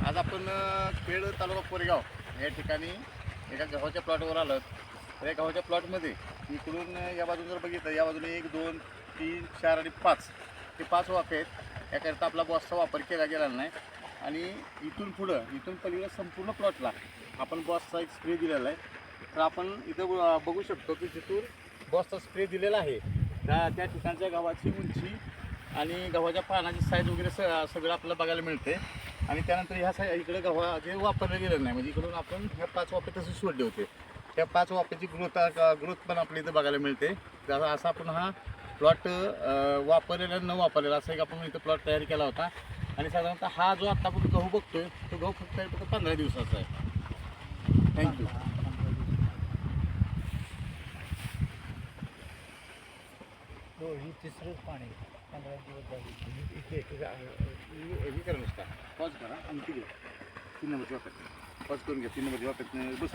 आज आपण खेड तालुका कोरेगाव या ठिकाणी एका गव्हाच्या प्लॉटवर आलो. तर या गव्हाच्या प्लॉटमध्ये इकडून या बाजून जर बघितलं, या बाजूने 1 2 3 4 आणि 5 हे 5 वाफे आहेत. याकरिता आपला बॉसचा वापर केला गेला नाही. आणि इथून पलीकडे संपूर्ण प्लॉटला आपण बॉसचा एक स्प्रे दिलेला आहे. तर आपण इथं बघू शकतो की जिथून बॉसचा स्प्रे दिलेला आहे त्या ठिकाणच्या गव्हाची उंची आणि गव्हाच्या पानाची साईज वगैरे सगळं आपल्याला बघायला मिळते. आणि त्यानंतर ह्या इकडे गव्हा जे वापरलं गेलं नाही, म्हणजे इकडून आपण ह्या 5 वाफे तसे सोडले होते. त्या 5 वाफेची ग्रोथ पण आपल्या इथं बघायला मिळते. तर असा आपण हा प्लॉट वापरलेला न वापरलेला असा एक आपण इथं प्लॉट तयार केला होता. आणि साधारणतः हा जो आता आपण गहू बघतोय तो गहू फक्त 15 दिवसाचा आहे. थँक्यू. ही तिसरंच पाणी 15 दिवस झाली. इथे करा नुसता पॉज करा आणि 3 नंबरची वापरत पॉज करून घ्या. 3 नंबरची वापरत बस.